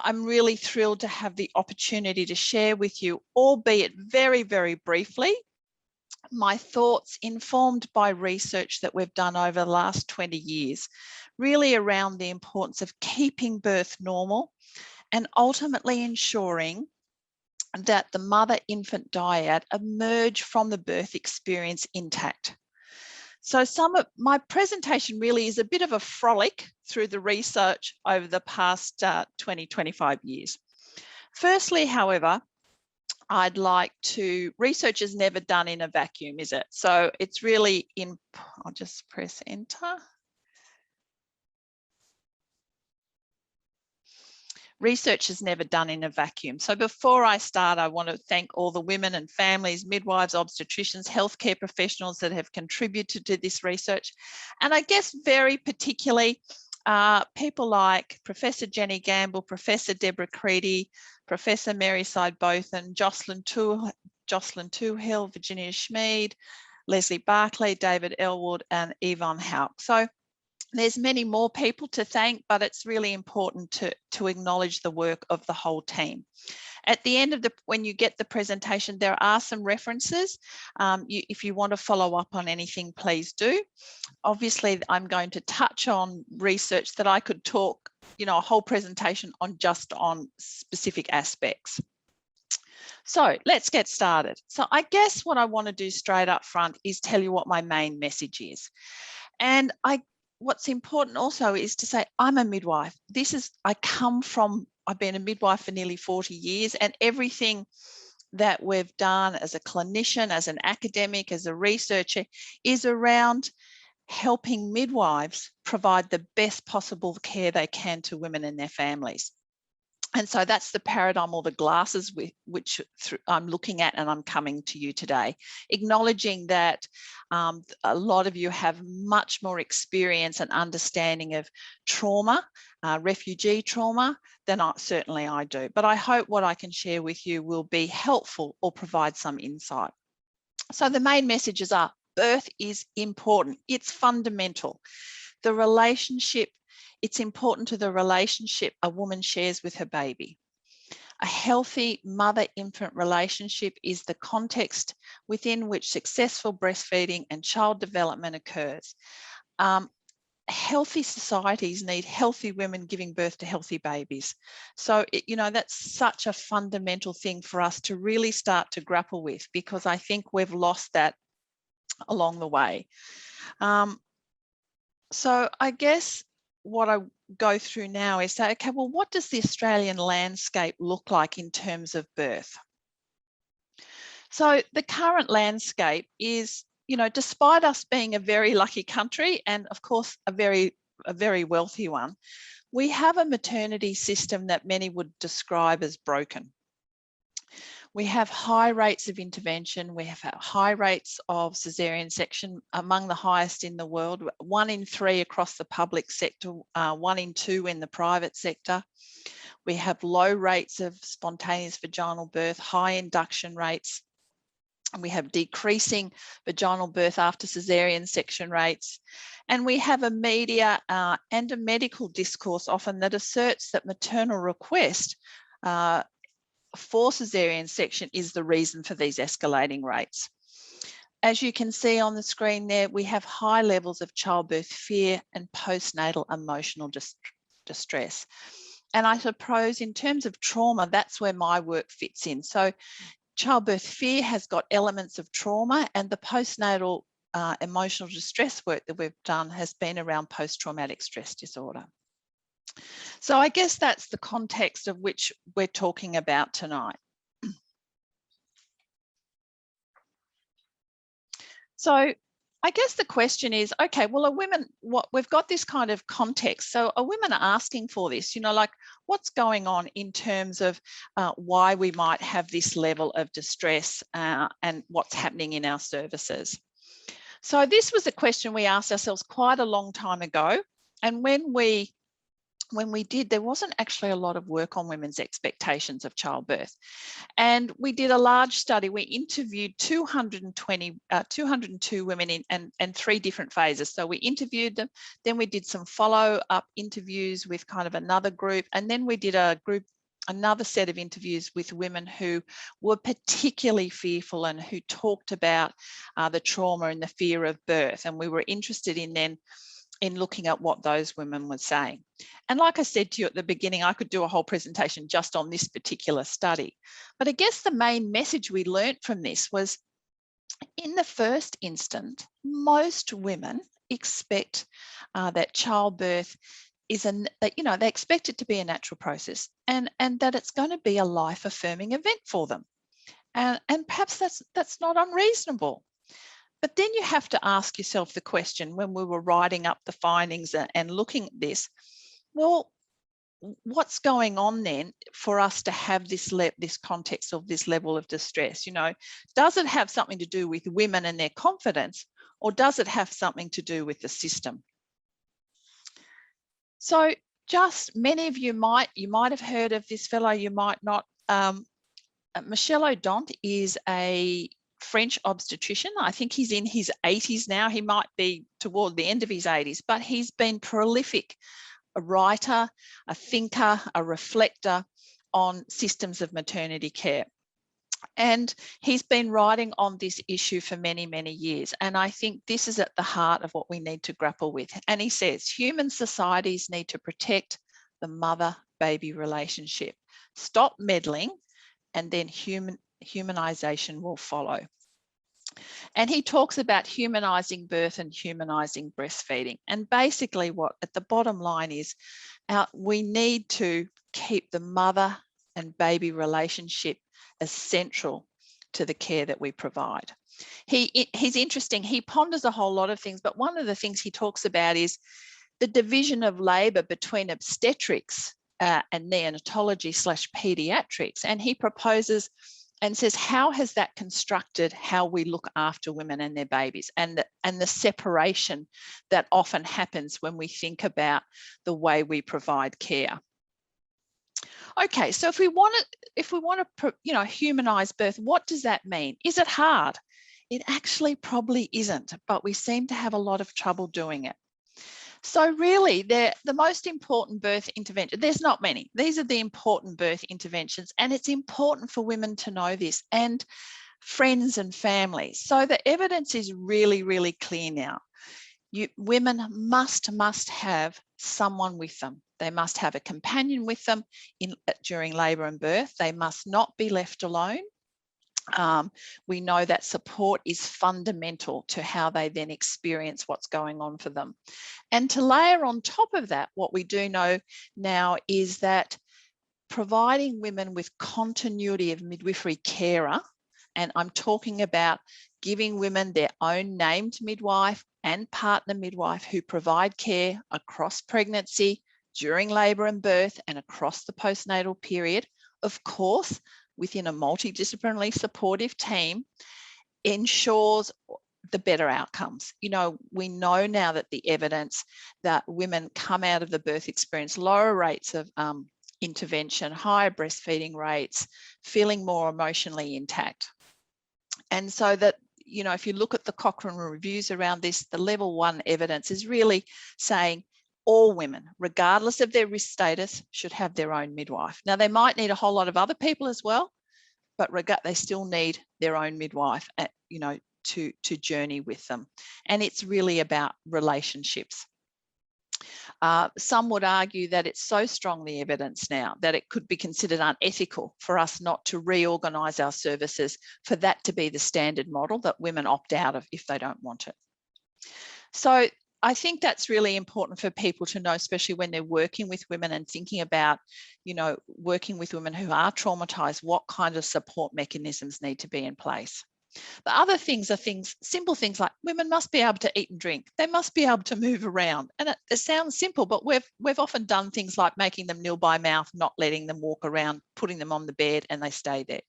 I'm really thrilled to have the opportunity to share with you, albeit very, very briefly, my thoughts informed by research that we've done over the last 20 years, really around the importance of keeping birth normal and ultimately ensuring that the mother-infant dyad emerge from the birth experience intact. So my presentation really is a bit of a frolic through the research over the past 20, 25 years. Firstly, however, I'd like to, research is never done in a vacuum, is it? So it's really I'll just press enter. Research is never done in a vacuum. So before I start, I want to thank all the women and families, midwives, obstetricians, healthcare professionals that have contributed to this research. And I guess very particularly people like Professor Jenny Gamble, Professor Deborah Creedy, Professor Mary Side-Bothan, Jocelyn Toohill, Virginia Schmid, Leslie Barclay, David Elwood, and Yvonne Hauk. So there's many more people to thank, but it's really important to acknowledge the work of the whole team. At the end of when you get the presentation, there are some references. If you want to follow up on anything, please do. Obviously, I'm going to touch on research that I could talk, a whole presentation on just on specific aspects. So let's get started. So I guess what I want to do straight up front is tell you what my main message is. And what's important also is to say, I'm a midwife. I've been a midwife for nearly 40 years, and everything that we've done as a clinician, as an academic, as a researcher is around helping midwives provide the best possible care they can to women and their families. And so that's the paradigm or the glasses which I'm looking at, and I'm coming to you today, acknowledging that a lot of you have much more experience and understanding of trauma, refugee trauma, than certainly I do. But I hope what I can share with you will be helpful or provide some insight. So the main messages are: birth is important. It's fundamental. The relationship, it's important to the relationship a woman shares with her baby. A healthy mother-infant relationship is the context within which successful breastfeeding and child development occurs. Healthy societies need healthy women giving birth to healthy babies. So, that's such a fundamental thing for us to really start to grapple with, because I think we've lost that along the way. So I guess what I go through now is say, okay, well, what does the Australian landscape look like in terms of birth? So the current landscape is, despite us being a very lucky country, and of course a very wealthy one, we have a maternity system that many would describe as broken. We have high rates of intervention. We have high rates of caesarean section, among the highest in the world, 1 in 3 across the public sector, 1 in 2 in the private sector. We have low rates of spontaneous vaginal birth, high induction rates. And we have decreasing vaginal birth after caesarean section rates. And we have a media and a medical discourse often that asserts that maternal request for caesarean section is the reason for these escalating rates. As you can see on the screen there, we have high levels of childbirth fear and postnatal emotional distress. And I suppose in terms of trauma, that's where my work fits in. So childbirth fear has got elements of trauma, and the postnatal emotional distress work that we've done has been around post-traumatic stress disorder. So I guess that's the context of which we're talking about tonight. So I guess the question is, okay, well, are women, we've got this kind of context. So are women asking for this, like what's going on in terms of why we might have this level of distress and what's happening in our services? So this was a question we asked ourselves quite a long time ago. And when we when we did, there wasn't actually a lot of work on women's expectations of childbirth. And we did a large study. We interviewed 202 women and 3 different phases. So we interviewed them, then we did some follow-up interviews with kind of another group, and then we did another set of interviews with women who were particularly fearful and who talked about the trauma and the fear of birth. And we were interested in looking at what those women were saying. And like I said to you at the beginning, I could do a whole presentation just on this particular study. But I guess the main message we learned from this was, in the first instance, most women expect that childbirth is they expect it to be a natural process, and that it's going to be a life-affirming event for them. And perhaps that's not unreasonable. But then you have to ask yourself the question, when we were writing up the findings and looking at this, well, what's going on then for us to have this context of this level of distress? Does it have something to do with women and their confidence, or does it have something to do with the system? So just many of you might have heard of this fellow, you might not. Michel Odent is a French obstetrician. I think he's in his 80s now. He might be toward the end of his 80s, but he's been prolific, a writer, a thinker, a reflector on systems of maternity care. And he's been writing on this issue for many, many years. And I think this is at the heart of what we need to grapple with. And he says, human societies need to protect the mother-baby relationship. Stop meddling, and then humanization will follow. And he talks about humanizing birth and humanizing breastfeeding. And basically what at the bottom line is, we need to keep the mother and baby relationship as central to the care that we provide. He's interesting. He ponders a whole lot of things, but one of the things he talks about is the division of labour between obstetrics and neonatology/pediatrics. And he proposes and says, how has that constructed how we look after women and their babies, and the separation that often happens when we think about the way we provide care. Okay, so if we want to humanize birth, what does that mean? Is it hard? It actually probably isn't, but we seem to have a lot of trouble doing it. So really, the most important birth intervention, there's not many. These are the important birth interventions, and it's important for women to know this, and friends and families. So the evidence is really, really clear now. Women must have someone with them. They must have a companion with them during labour and birth. They must not be left alone. We know that support is fundamental to how they then experience what's going on for them. And to layer on top of that, what we do know now is that providing women with continuity of midwifery carer, and I'm talking about giving women their own named midwife and partner midwife who provide care across pregnancy, during labour and birth, and across the postnatal period, of course, within a multidisciplinary supportive team, ensures the better outcomes. We know now that the evidence that women come out of the birth experience lower rates of intervention, higher breastfeeding rates, feeling more emotionally intact. And so that, if you look at the Cochrane reviews around this, the level 1 evidence is really saying all women, regardless of their risk status, should have their own midwife. Now, they might need a whole lot of other people as well, but they still need their own midwife, to journey with them. And it's really about relationships. Some would argue that it's so strong, the evidence now, that it could be considered unethical for us not to reorganise our services for that to be the standard model that women opt out of if they don't want it. So I think that's really important for people to know, especially when they're working with women and thinking about, working with women who are traumatised, what kind of support mechanisms need to be in place. The other things are simple things like women must be able to eat and drink. They must be able to move around. And it sounds simple, but we've often done things like making them nil by mouth, not letting them walk around, putting them on the bed, and they stay there.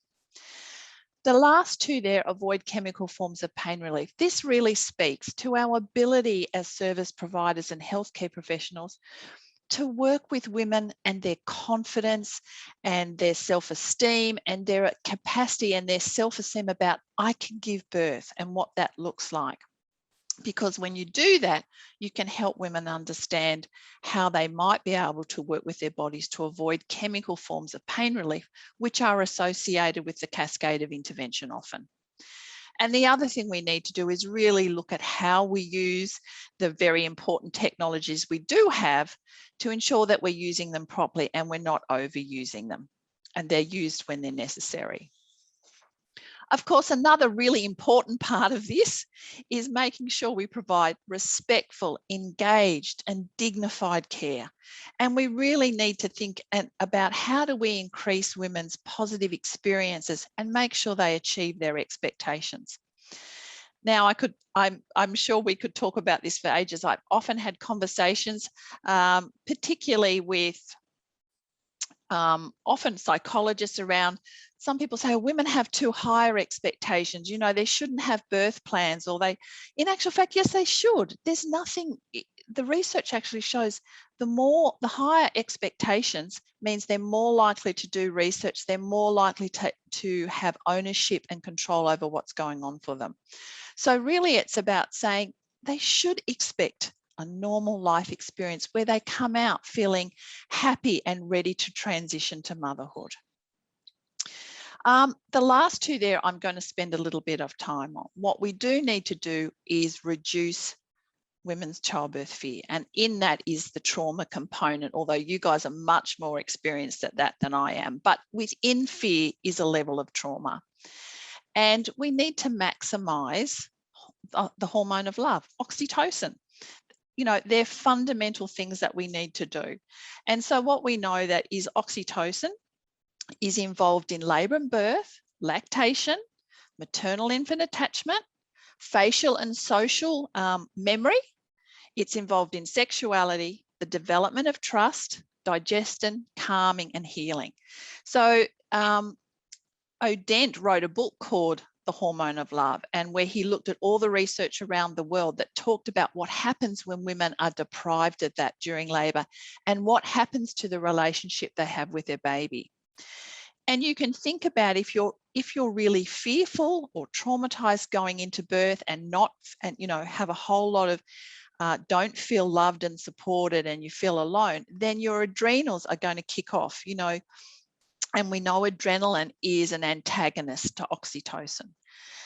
The last 2 there, avoid chemical forms of pain relief. This really speaks to our ability as service providers and healthcare professionals to work with women and their confidence and their self-esteem and their capacity and their self-esteem about I can give birth and what that looks like. Because when you do that, you can help women understand how they might be able to work with their bodies to avoid chemical forms of pain relief, which are associated with the cascade of intervention often. And the other thing we need to do is really look at how we use the very important technologies we do have to ensure that we're using them properly and we're not overusing them, and they're used when they're necessary. Of course, another really important part of this is making sure we provide respectful, engaged and dignified care. And we really need to think about how do we increase women's positive experiences and make sure they achieve their expectations. Now, I'm sure we could talk about this for ages. I've often had conversations, particularly with often psychologists around. Some people say, oh, women have too higher expectations, you know, they shouldn't have birth plans, or they, in actual fact, yes, they should. There's nothing, the research actually shows the higher expectations means they're more likely to do research, they're more likely to have ownership and control over what's going on for them. So really it's about saying they should expect a normal life experience where they come out feeling happy and ready to transition to motherhood. The last two there, I'm going to spend a little bit of time on. What we do need to do is reduce women's childbirth fear. And in that is the trauma component, although you guys are much more experienced at that than I am. But within fear is a level of trauma. And we need to maximize the hormone of love, oxytocin. You know, they're fundamental things that we need to do. And so what we know that is oxytocin is involved in labour and birth, lactation, maternal infant attachment, facial and social memory. It's involved in sexuality, the development of trust, digestion, calming and healing. So O'Dent wrote a book called The Hormone of Love, and where he looked at all the research around the world that talked about what happens when women are deprived of that during labour and what happens to the relationship they have with their baby. And you can think about if you're really fearful or traumatized going into birth and you know, have a whole lot of don't feel loved and supported and you feel alone, then your adrenals are going to kick off, you know, and we know adrenaline is an antagonist to oxytocin.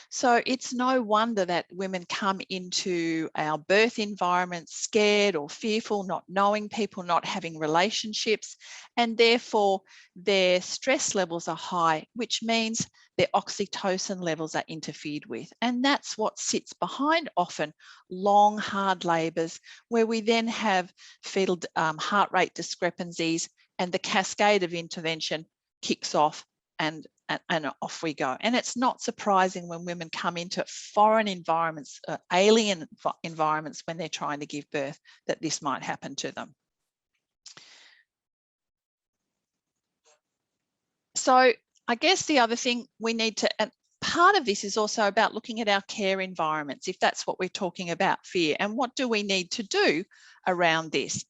So it's no wonder that women come into our birth environment scared or fearful, not knowing people, not having relationships, and therefore their stress levels are high, which means their oxytocin levels are interfered with. And that's what sits behind often long, hard labours, where we then have fetal heart rate discrepancies and the cascade of intervention kicks off and off we go. And it's not surprising when women come into foreign environments, alien environments when they're trying to give birth, that this might happen to them. So I guess the other thing we need to, and part of this is also about looking at our care environments, if that's what we're talking about, fear, and what do we need to do around this?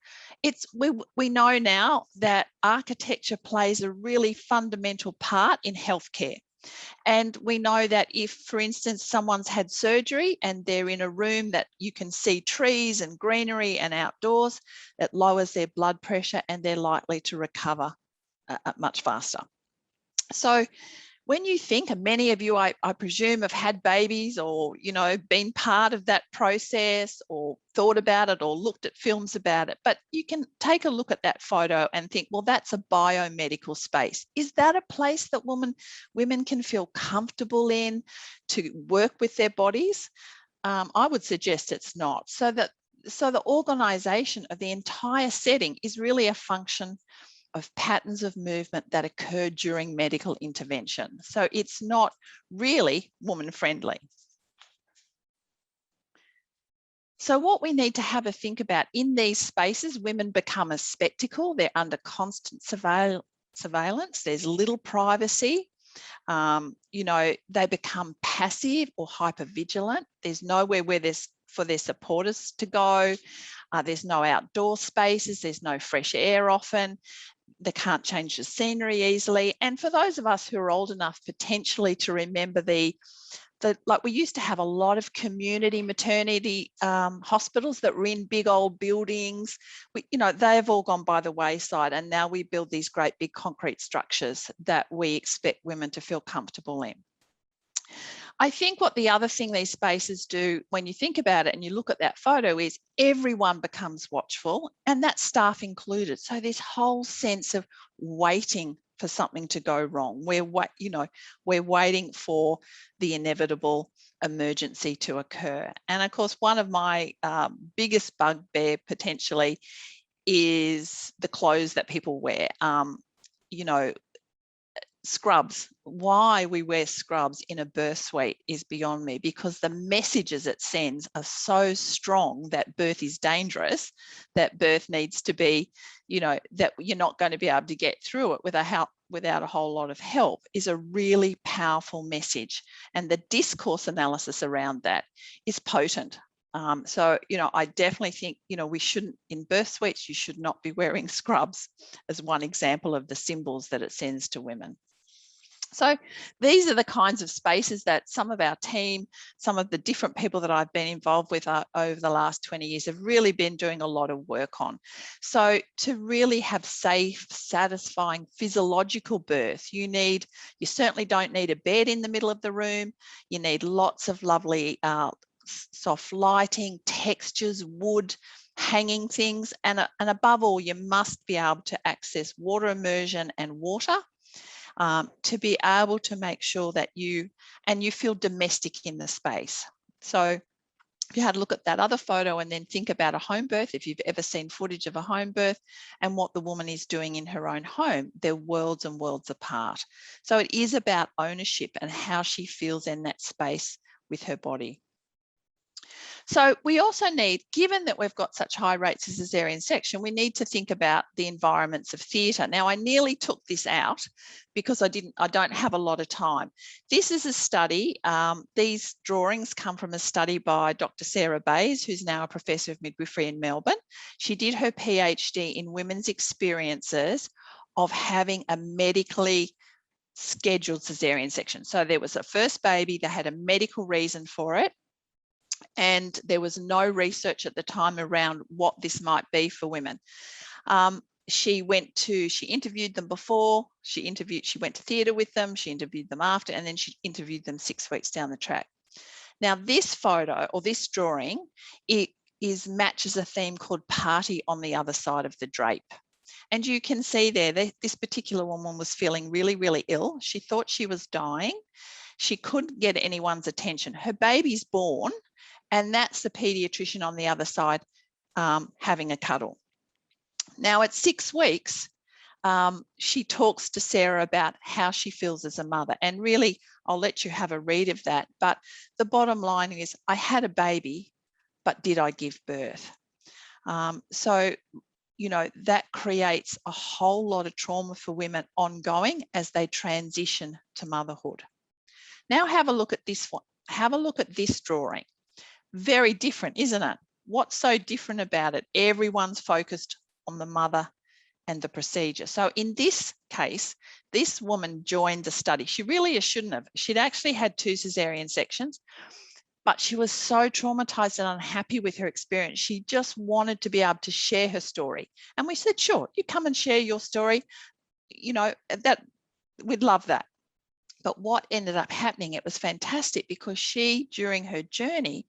We know now that architecture plays a really fundamental part in healthcare. And we know that if, for instance, someone's had surgery and they're in a room that you can see trees and greenery and outdoors, it lowers their blood pressure and they're likely to recover much faster. So when you think, and many of you, I presume, have had babies or, you know, been part of that process or thought about it or looked at films about it, but you can take a look at that photo and think, well, that's a biomedical space. Is that a place that women can feel comfortable in to work with their bodies? I would suggest it's not. So the organisation of the entire setting is really a function of patterns of movement that occur during medical intervention. So it's not really woman friendly. So what we need to have a think about in these spaces, women become a spectacle. They're under constant surveillance. There's little privacy. You know, they become passive or hypervigilant. There's nowhere for their supporters to go. There's no outdoor spaces, there's no fresh air often, they can't change the scenery easily. And for those of us who are old enough potentially to remember like we used to have a lot of community maternity hospitals that were in big old buildings. They've all gone by the wayside, and now we build these great big concrete structures that we expect women to feel comfortable in. I think what the other thing these spaces do when you think about it and you look at that photo is everyone becomes watchful, and that's staff included. So this whole sense of waiting for something to go wrong. We're waiting for the inevitable emergency to occur. And of course, one of my biggest bugbear potentially is the clothes that people wear. Scrubs. Why we wear scrubs in a birth suite is beyond me, because the messages it sends are so strong that birth is dangerous, that birth needs to be, that you're not going to be able to get through it without a whole lot of help, is a really powerful message. And the discourse analysis around that is potent. So, I definitely think, we shouldn't, in birth suites, you should not be wearing scrubs, as one example of the symbols that it sends to women. So these are the kinds of spaces that some of our team, some of the different people that I've been involved with over the last 20 years have really been doing a lot of work on. So to really have safe, satisfying physiological birth, you certainly don't need a bed in the middle of the room. You need lots of lovely soft lighting, textures, wood, hanging things, and above all, you must be able to access water immersion and water. To be able to make sure that you feel domestic in the space. So if you had a look at that other photo and then think about a home birth, if you've ever seen footage of a home birth and what the woman is doing in her own home, they're worlds and worlds apart. So it is about ownership and how she feels in that space with her body. So we also need, given that we've got such high rates of caesarean section, we need to think about the environments of theatre. Now, I nearly took this out because I don't have a lot of time. This is a study. These drawings come from a study by Dr. Sarah Bayes, who's now a professor of midwifery in Melbourne. She did her PhD in women's experiences of having a medically scheduled caesarean section. So there was a first baby, they had a medical reason for it, and there was no research at the time around what this might be for women. She interviewed them before, she went to theatre with them, she interviewed them after, and then she interviewed them 6 weeks down the track. Now this photo, or this drawing, matches a theme called Party on the Other Side of the Drape. And you can see there, this particular woman was feeling really, really ill. She thought she was dying. She couldn't get anyone's attention. Her baby's born, and that's the paediatrician on the other side having a cuddle. Now at 6 weeks, she talks to Sarah about how she feels as a mother. And really, I'll let you have a read of that. But the bottom line is, I had a baby, but did I give birth? So, that creates a whole lot of trauma for women ongoing as they transition to motherhood. Now have a look at this one. Have a look at this drawing. Very different, isn't it? What's so different about it? Everyone's focused on the mother and the procedure. So in this case, this woman joined the study. She really shouldn't have. She'd actually had 2 caesarean sections, but she was so traumatized and unhappy with her experience. She just wanted to be able to share her story. And we said, sure, you come and share your story. That we'd love that. But what ended up happening, it was fantastic, because she, during her journey,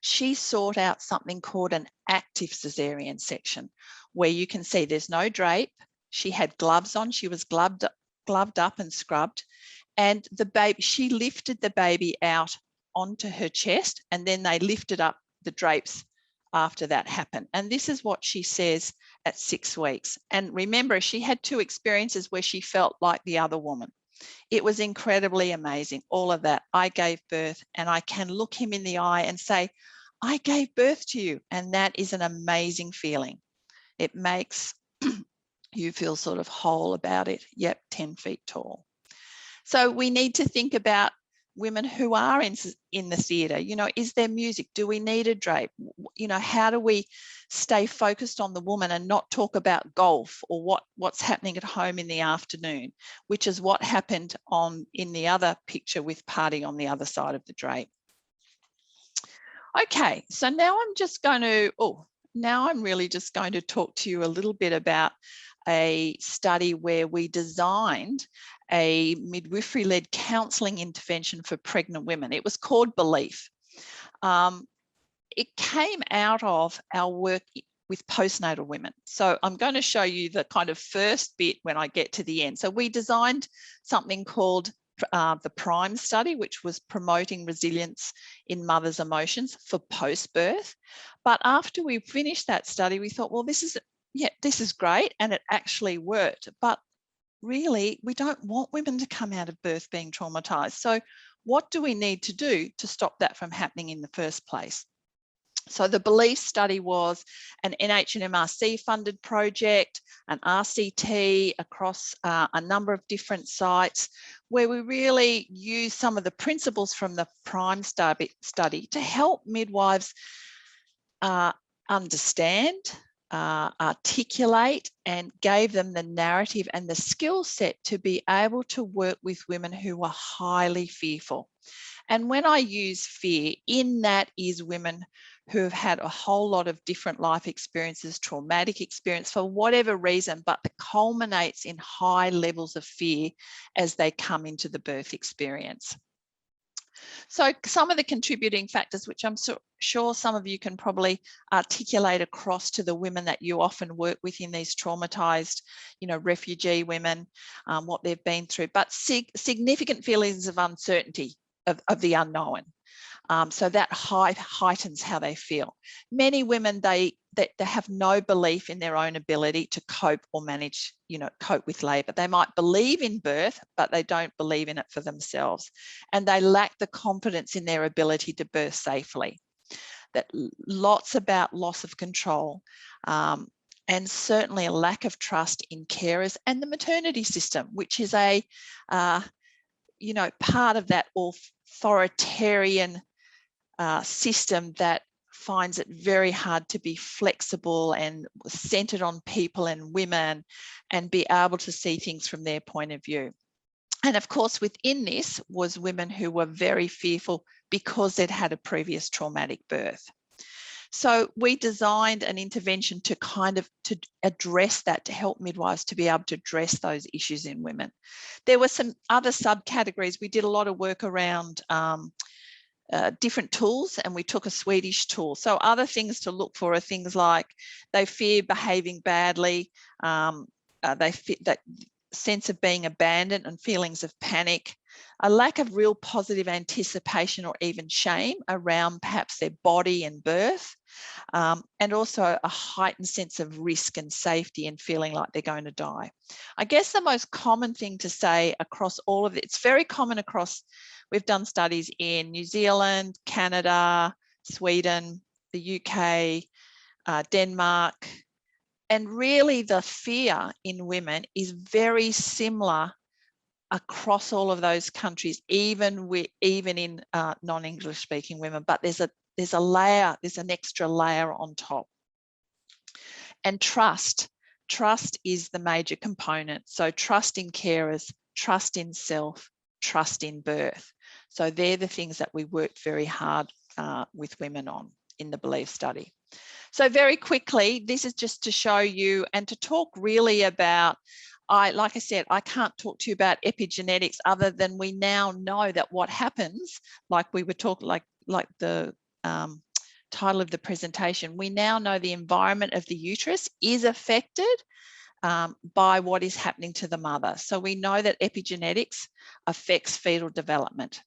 she sought out something called an active caesarean section, where you can see there's no drape. She had gloves on. She was gloved up and scrubbed. And she lifted the baby out onto her chest, and then they lifted up the drapes after that happened. And this is what she says at 6 weeks. And remember, she had 2 experiences where she felt like the other woman. It was incredibly amazing, all of that. I gave birth, and I can look him in the eye and say, I gave birth to you. And that is an amazing feeling. It makes you feel sort of whole about it. Yep, 10 feet tall. So we need to think about women who are in the theatre. You know, is there music? Do we need a drape? You know, how do we stay focused on the woman and not talk about golf or what's happening at home in the afternoon, which is what happened in the other picture with Party on the other side of the drape. Okay, so now I'm just going to, now I'm really just going to talk to you a little bit about a study where we designed a midwifery-led counselling intervention for pregnant women. It was called Belief. It came out of our work with postnatal women. So I'm going to show you the kind of first bit when I get to the end. So we designed something called the PRIME study, which was promoting resilience in mothers' emotions for post-birth. But after we finished that study, we thought, well, this is great, and it actually worked. But really, we don't want women to come out of birth being traumatized. So what do we need to do to stop that from happening in the first place? So the Belief study was an NHMRC funded project, an RCT across a number of different sites, where we really used some of the principles from the PRIME study to help midwives understand, articulate, and gave them the narrative and the skill set to be able to work with women who are highly fearful. And when I use fear, in that is women who have had a whole lot of different life experiences, traumatic experience for whatever reason, but that culminates in high levels of fear as they come into the birth experience. So some of the contributing factors, which I'm sure some of you can probably articulate across to the women that you often work with in these traumatized, you know, refugee women, what they've been through, but significant feelings of uncertainty of the unknown. So that heightens how they feel. Many women, they have no belief in their own ability to cope or manage, you know, cope with labour. They might believe in birth, but they don't believe in it for themselves. And they lack the confidence in their ability to birth safely. That lots about loss of control, and certainly a lack of trust in carers and the maternity system, which is a, you know, part of that authoritarian system that finds it very hard to be flexible and centered on people and women and be able to see things from their point of view. And of course, within this was women who were very fearful because they'd had a previous traumatic birth. So we designed an intervention to address that, to help midwives to be able to address those issues in women. There were some other subcategories. We did a lot of work around different tools, and we took a Swedish tool. So other things to look for are things like they fear behaving badly, they fear that sense of being abandoned and feelings of panic, a lack of real positive anticipation or even shame around perhaps their body and birth, and also a heightened sense of risk and safety and feeling like they're going to die. I guess the most common thing to say across all of it, it's very common across, we've done studies in New Zealand, Canada, Sweden, the UK, Denmark, and really the fear in women is very similar across all of those countries, even in non-English speaking women, but there's a layer, there's an extra layer on top. And trust is the major component. So trust in carers, trust in self, trust in birth. So they're the things that we worked very hard with women on in the Belief study. So very quickly, this is just to show you and to talk really about, like I said, I can't talk to you about epigenetics other than we now know that what happens, like we were talking, like the title of the presentation, we now know the environment of the uterus is affected by what is happening to the mother. So we know that epigenetics affects fetal development.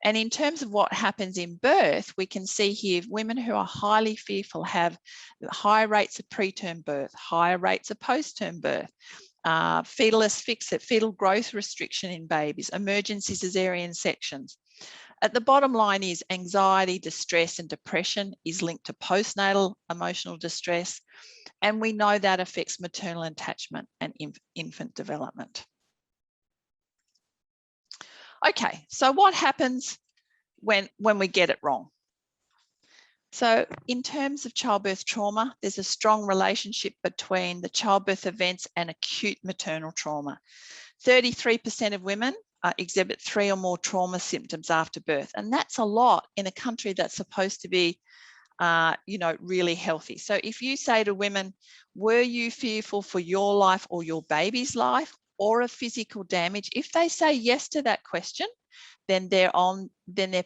And in terms of what happens in birth, we can see here women who are highly fearful have higher rates of preterm birth, higher rates of postterm birth, fetal asphyxia, fetal growth restriction in babies, emergency cesarean sections. At the bottom line is anxiety, distress, and depression is linked to postnatal emotional distress. And we know that affects maternal attachment and infant development. Okay, so what happens when we get it wrong? So in terms of childbirth trauma, there's a strong relationship between the childbirth events and acute maternal trauma. 33% of women exhibit 3 or more trauma symptoms after birth, and that's a lot in a country that's supposed to be really healthy. So if you say to women, were you fearful for your life or your baby's life or of physical damage? If they say yes to that question, then they're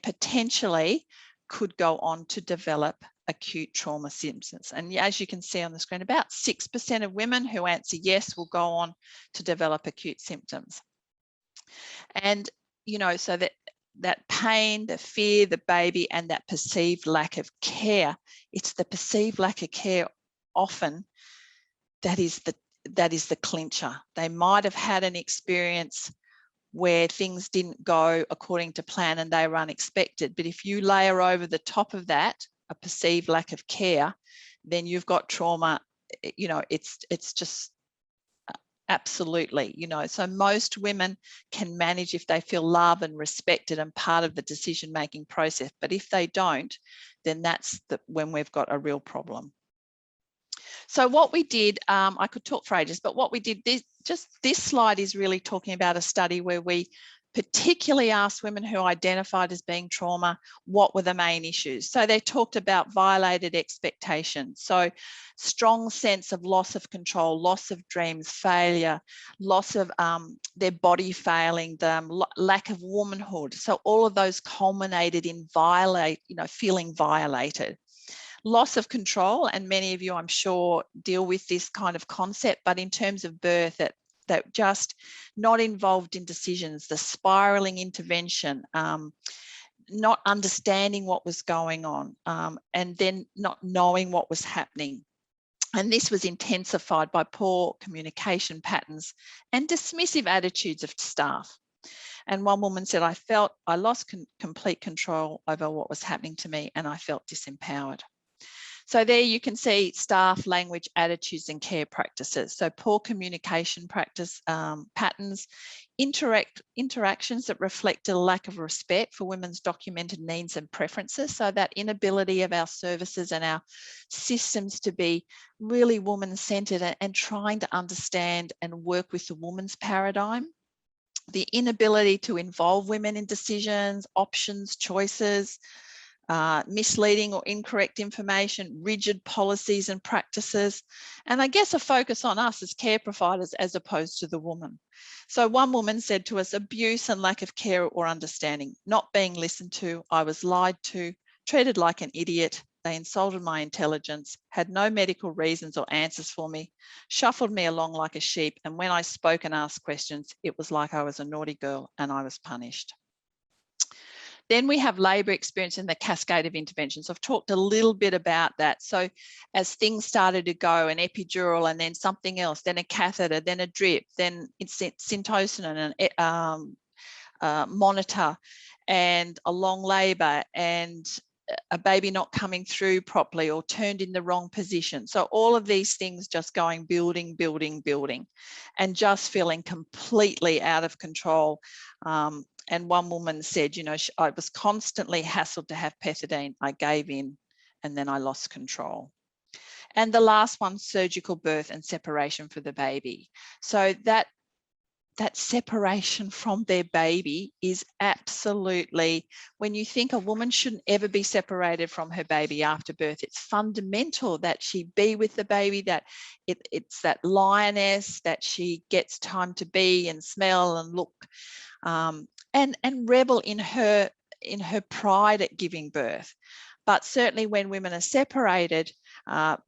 potentially could go on to develop acute trauma symptoms. And as you can see on the screen, about 6% of women who answer yes will go on to develop acute symptoms. And, so that pain, the fear, the baby, and that perceived lack of care, it's the perceived lack of care often that is the clincher. They might have had an experience where things didn't go according to plan and they were unexpected. But if you layer over the top of that a perceived lack of care, then you've got trauma. It's just absolutely, so most women can manage if they feel loved and respected and part of the decision-making process. But if they don't, then that's when we've got a real problem. So what we did, I could talk for ages, but what we did, this slide is really talking about a study where we particularly asked women who identified as being trauma, what were the main issues? So they talked about violated expectations. So strong sense of loss of control, loss of dreams, failure, loss of their body failing them, lack of womanhood. So all of those culminated in feeling violated. Loss of control, and many of you, I'm sure, deal with this kind of concept, but in terms of birth, that just not involved in decisions, the spiraling intervention, not understanding what was going on, and then not knowing what was happening. And this was intensified by poor communication patterns and dismissive attitudes of staff. And one woman said, I felt I lost complete control over what was happening to me and I felt disempowered. So there you can see staff, language, attitudes and care practices. So poor communication practice patterns, interactions that reflect a lack of respect for women's documented needs and preferences. So that inability of our services and our systems to be really woman-centered and trying to understand and work with the woman's paradigm. The inability to involve women in decisions, options, choices, misleading or incorrect information, rigid policies and practices, and I guess a focus on us as care providers as opposed to the woman. So one woman said to us, abuse and lack of care or understanding, not being listened to, I was lied to, treated like an idiot, they insulted my intelligence, had no medical reasons or answers for me, shuffled me along like a sheep, and when I spoke and asked questions, it was like I was a naughty girl and I was punished. Then we have labour experience and the cascade of interventions. I've talked a little bit about that. So as things started to go, an epidural and then something else, then a catheter, then a drip, then it's syntocinon and monitor and a long labour and a baby not coming through properly or turned in the wrong position. So all of these things just going building, building, building, and just feeling completely out of control. And one woman said, I was constantly hassled to have pethidine. I gave in and then I lost control. And the last one, surgical birth and separation for the baby. So that separation from their baby is absolutely, when you think a woman shouldn't ever be separated from her baby after birth, it's fundamental that she be with the baby, that it's that lioness, that she gets time to be and smell and look, and revel in her pride at giving birth. But certainly when women are separated,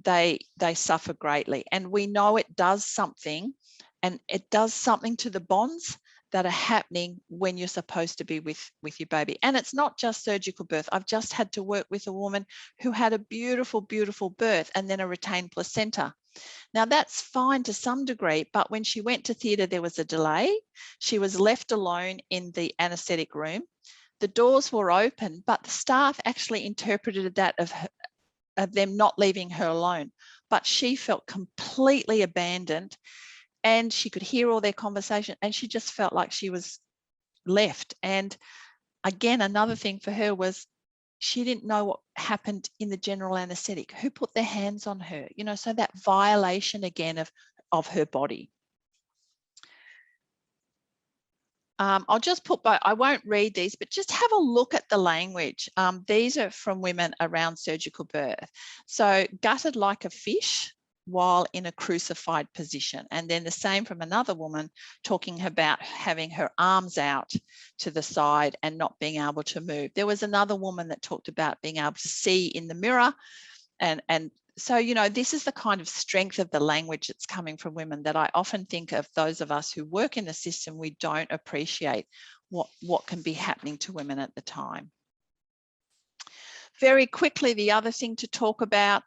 they suffer greatly. And we know it does something, and it does something to the bonds that are happening when you're supposed to be with your baby. And it's not just surgical birth. I've just had to work with a woman who had a beautiful, beautiful birth and then a retained placenta. Now that's fine to some degree, but when she went to theatre, there was a delay. She was left alone in the anaesthetic room. The doors were open, but the staff actually interpreted that of them not leaving her alone. But she felt completely abandoned, and she could hear all their conversation, and she just felt like she was left. And again, another thing for her was she didn't know what happened in the general anaesthetic. Who put their hands on her? You know, so that violation again of her body. I'll just put, I won't read these, but just have a look at the language. These are from women around surgical birth. So gutted like a fish while in a crucified position. And then the same from another woman talking about having her arms out to the side and not being able to move. There was another woman that talked about being able to see in the mirror. And so, you know, this is the kind of strength of the language that's coming from women that I often think of those of us who work in the system, we don't appreciate what can be happening to women at the time. Very quickly, the other thing to talk about,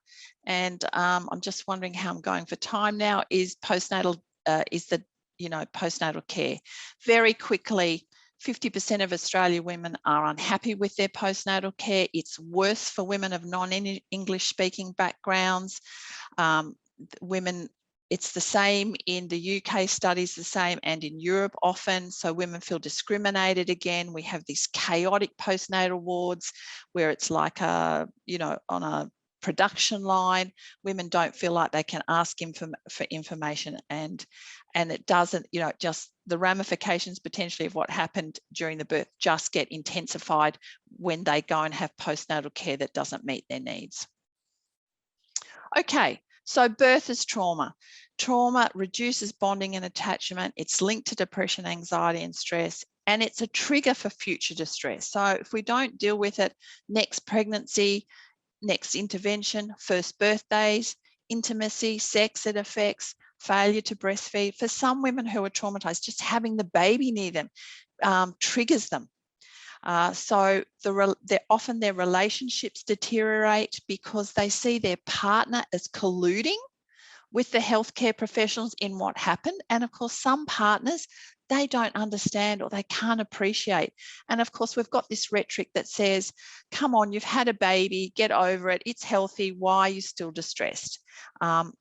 and I'm just wondering how I'm going for time now, is postnatal, postnatal care. Very quickly, 50% of Australian women are unhappy with their postnatal care. It's worse for women of non-English speaking backgrounds. Women, it's the same in the UK studies, the same, and in Europe often. So women feel discriminated again. We have these chaotic postnatal wards where it's like on a production line. Women don't feel like they can ask for information, and it doesn't, just the ramifications potentially of what happened during the birth just get intensified when they go and have postnatal care that doesn't meet their needs. Okay, so birth is trauma. Trauma reduces bonding and attachment. It's linked to depression, anxiety, and stress, and it's a trigger for future distress. So if we don't deal with it, next pregnancy, next intervention, first birthdays, intimacy, sex it affects, failure to breastfeed. For some women who are traumatized, just having the baby near them triggers them. So often their relationships deteriorate because they see their partner as colluding with the healthcare professionals in what happened. And of course, some partners, they don't understand or they can't appreciate. And of course, we've got this rhetoric that says, come on, you've had a baby, get over it, it's healthy, why are you still distressed?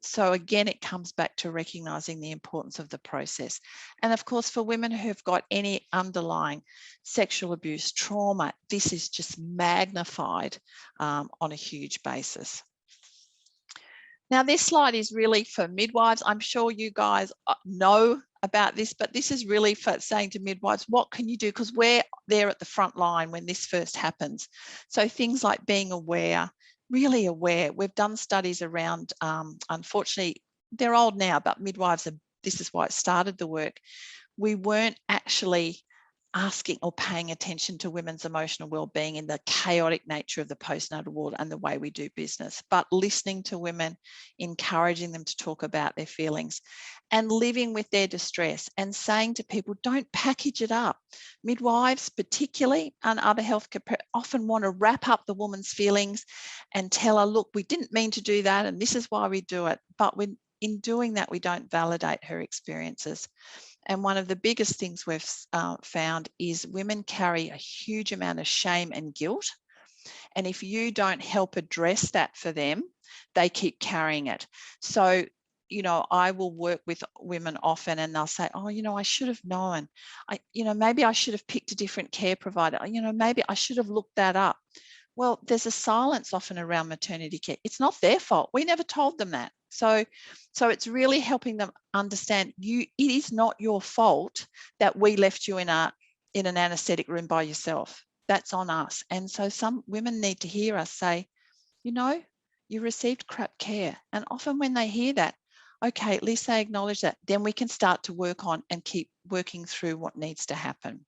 So again, it comes back to recognising the importance of the process. And of course, for women who've got any underlying sexual abuse, trauma, this is just magnified on a huge basis. Now, this slide is really for midwives. I'm sure you guys know about this, but this is really for saying to midwives, what can you do? Because we're there at the front line when this first happens. So things like being aware, really aware. We've done studies around, unfortunately, they're old now, but midwives, this is why it started the work. We weren't actually asking or paying attention to women's emotional well-being in the chaotic nature of the postnatal ward and the way we do business, but listening to women, encouraging them to talk about their feelings and living with their distress and saying to people, don't package it up. Midwives particularly and other healthcare often want to wrap up the woman's feelings and tell her, look, we didn't mean to do that and this is why we do it. But in doing that, we don't validate her experiences. And one of the biggest things we've found is women carry a huge amount of shame and guilt. And if you don't help address that for them, they keep carrying it. So, I will work with women often and they'll say, oh, I should have known. Maybe I should have picked a different care provider. Maybe I should have looked that up. Well, there's a silence often around maternity care. It's not their fault. We never told them that. So it's really helping them understand it is not your fault that we left you in an anaesthetic room by yourself. That's on us. And so some women need to hear us say, you received crap care. And often when they hear that, okay, at least they acknowledge that, then we can start to work on and keep working through what needs to happen.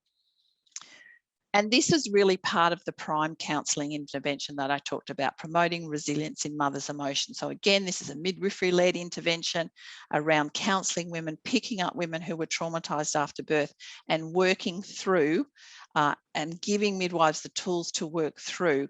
And this is really part of the prime counselling intervention that I talked about, promoting resilience in mothers' emotions. So again, this is a midwifery-led intervention around counselling women, picking up women who were traumatised after birth and working through and giving midwives the tools to work through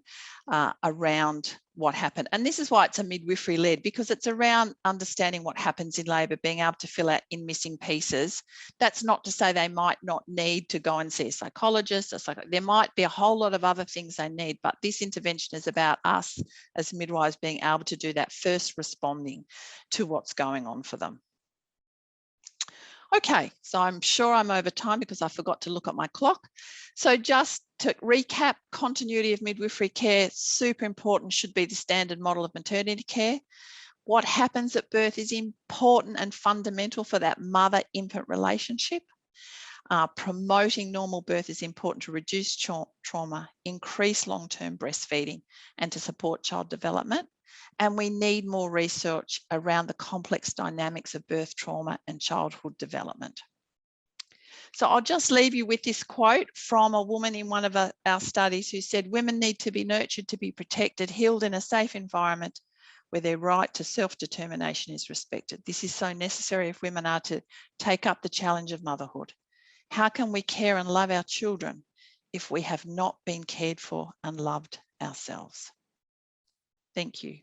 around what happened. And this is why it's a midwifery-led, because it's around understanding what happens in labour, being able to fill out in missing pieces. That's not to say they might not need to go and see a psychologist. There might be a whole lot of other things they need, but this intervention is about us as midwives being able to do that, first responding to what's going on for them. Okay, so I'm sure I'm over time because I forgot to look at my clock. So just to recap, continuity of midwifery care, super important, should be the standard model of maternity care. What happens at birth is important and fundamental for that mother-infant relationship. Promoting normal birth is important to reduce trauma, increase long-term breastfeeding, and to support child development. And we need more research around the complex dynamics of birth trauma and childhood development. So I'll just leave you with this quote from a woman in one of our studies who said, "Women need to be nurtured to be protected, healed in a safe environment where their right to self-determination is respected. This is so necessary if women are to take up the challenge of motherhood. How can we care and love our children if we have not been cared for and loved ourselves?" Thank you.